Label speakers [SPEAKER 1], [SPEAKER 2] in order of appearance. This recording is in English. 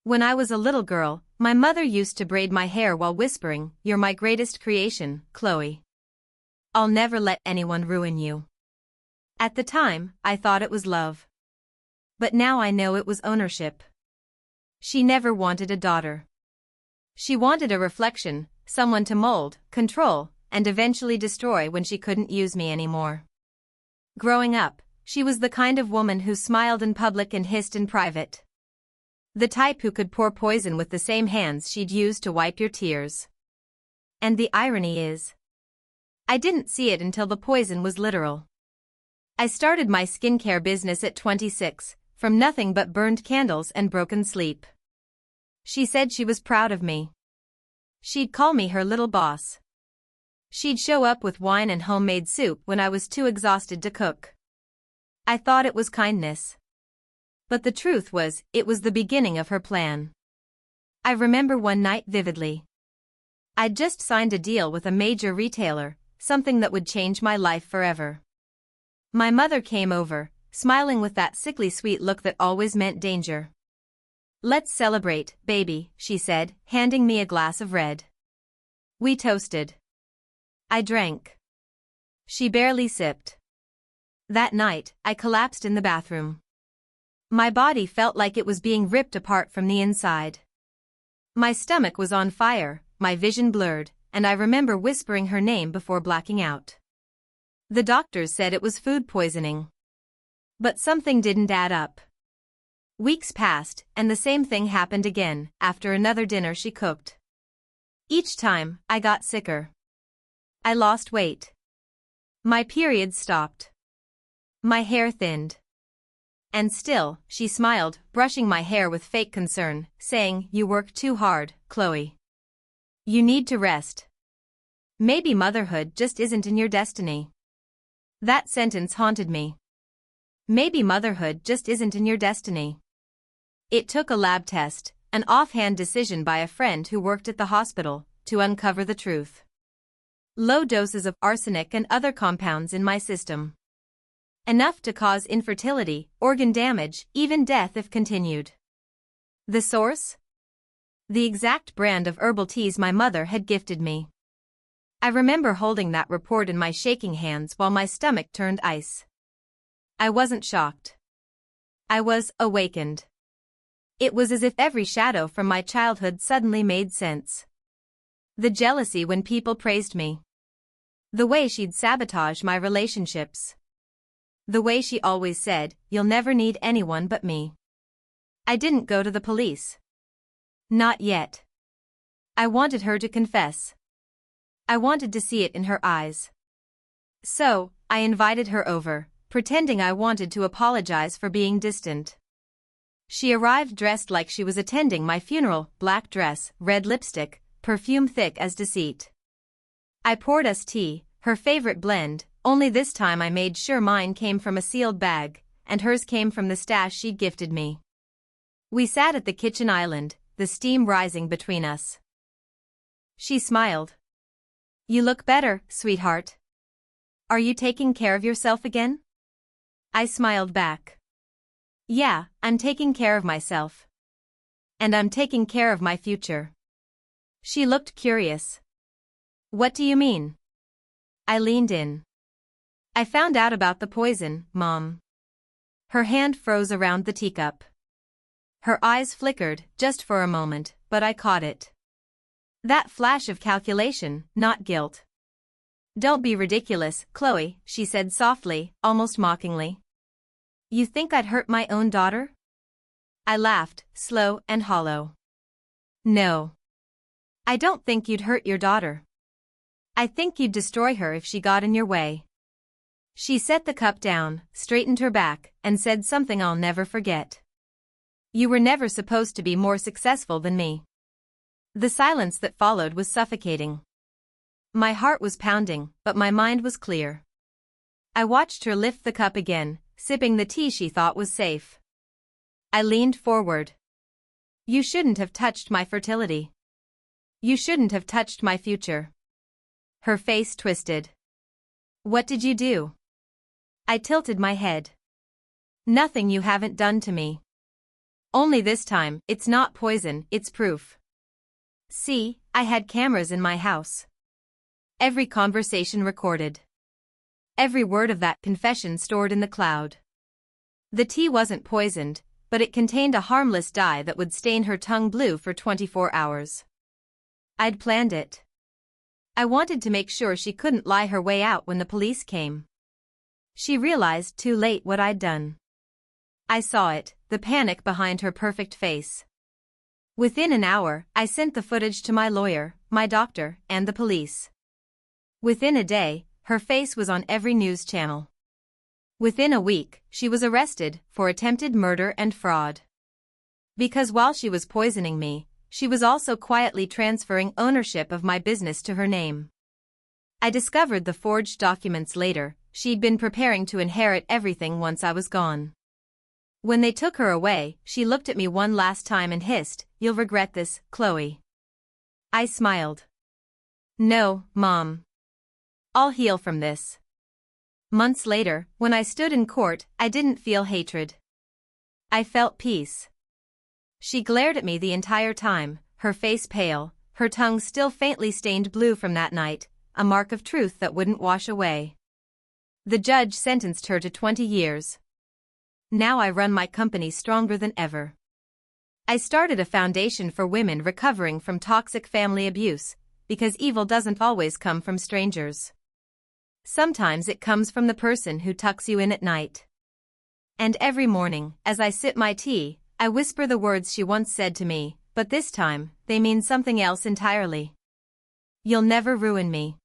[SPEAKER 1] When I was a little girl, my mother used to braid my hair while whispering, "You're my greatest creation, Chloe. I'll never let anyone ruin you." At the time, I thought it was love. But now I know it was ownership. She never wanted a daughter. She wanted a reflection, someone to mold, control, and eventually destroy when she couldn't use me anymore. Growing up, she was the kind of woman who smiled in public and hissed in private. The type who could pour poison with the same hands she'd used to wipe your tears. And the irony is, I didn't see it until the poison was literal. I started my skincare business at 26, from nothing but burned candles and broken sleep. She said she was proud of me. She'd call me her little boss. She'd show up with wine and homemade soup when I was too exhausted to cook. I thought it was kindness. But the truth was, it was the beginning of her plan. I remember one night vividly. I'd just signed a deal with a major retailer, something that would change my life forever. My mother came over, smiling with that sickly sweet look that always meant danger. "Let's celebrate, baby," she said, handing me a glass of red. We toasted. I drank. She barely sipped. That night, I collapsed in the bathroom. My body felt like it was being ripped apart from the inside. My stomach was on fire, my vision blurred, and I remember whispering her name before blacking out. The doctors said it was food poisoning. But something didn't add up. Weeks passed, and the same thing happened again, after another dinner she cooked. Each time, I got sicker. I lost weight. My periods stopped. My hair thinned. And still, she smiled, brushing my hair with fake concern, saying, "You work too hard, Chloe. You need to rest. Maybe motherhood just isn't in your destiny." That sentence haunted me. Maybe motherhood just isn't in your destiny. It took a lab test, an offhand decision by a friend who worked at the hospital, to uncover the truth. Low doses of arsenic and other compounds in my system. Enough to cause infertility, organ damage, even death if continued. The source? The exact brand of herbal teas my mother had gifted me. I remember holding that report in my shaking hands while my stomach turned ice. I wasn't shocked. I was awakened. It was as if every shadow from my childhood suddenly made sense. The jealousy when people praised me. The way she'd sabotage my relationships. The way she always said, "You'll never need anyone but me." I didn't go to the police. Not yet. I wanted her to confess. I wanted to see it in her eyes. So, I invited her over, pretending I wanted to apologize for being distant. She arrived dressed like she was attending my funeral, black dress, red lipstick, perfume thick as deceit. I poured us tea, her favorite blend, only this time I made sure mine came from a sealed bag, and hers came from the stash she'd gifted me. We sat at the kitchen island, the steam rising between us. She smiled. "You look better, sweetheart. Are you taking care of yourself again?" I smiled back. "Yeah, I'm taking care of myself. And I'm taking care of my future." She looked curious. "What do you mean?" I leaned in. "I found out about the poison, Mom." Her hand froze around the teacup. Her eyes flickered, just for a moment, but I caught it. That flash of calculation, not guilt. "Don't be ridiculous, Chloe," she said softly, almost mockingly. "You think I'd hurt my own daughter?" I laughed, slow and hollow. "No. I don't think you'd hurt your daughter. I think you'd destroy her if she got in your way." She set the cup down, straightened her back, and said something I'll never forget. "You were never supposed to be more successful than me." The silence that followed was suffocating. My heart was pounding, but my mind was clear. I watched her lift the cup again, sipping the tea she thought was safe. I leaned forward. "You shouldn't have touched my fertility. You shouldn't have touched my future." Her face twisted. "What did you do?" I tilted my head. "Nothing you haven't done to me." Only this time, it's not poison, it's proof. See, I had cameras in my house. Every conversation recorded. Every word of that confession stored in the cloud. The tea wasn't poisoned, but it contained a harmless dye that would stain her tongue blue for 24 hours. I'd planned it. I wanted to make sure she couldn't lie her way out when the police came. She realized too late what I'd done. I saw it, the panic behind her perfect face. Within an hour, I sent the footage to my lawyer, my doctor, and the police. Within a day, her face was on every news channel. Within a week, she was arrested for attempted murder and fraud. Because while she was poisoning me, she was also quietly transferring ownership of my business to her name. I discovered the forged documents later. She'd been preparing to inherit everything once I was gone. When they took her away, she looked at me one last time and hissed, "You'll regret this, Chloe." I smiled. "No, Mom. I'll heal from this." Months later, when I stood in court, I didn't feel hatred. I felt peace. She glared at me the entire time, her face pale, her tongue still faintly stained blue from that night, a mark of truth that wouldn't wash away. The judge sentenced her to 20 years. Now I run my company stronger than ever. I started a foundation for women recovering from toxic family abuse, because evil doesn't always come from strangers. Sometimes it comes from the person who tucks you in at night. And every morning, as I sip my tea, I whisper the words she once said to me, but this time, they mean something else entirely. "You'll never ruin me."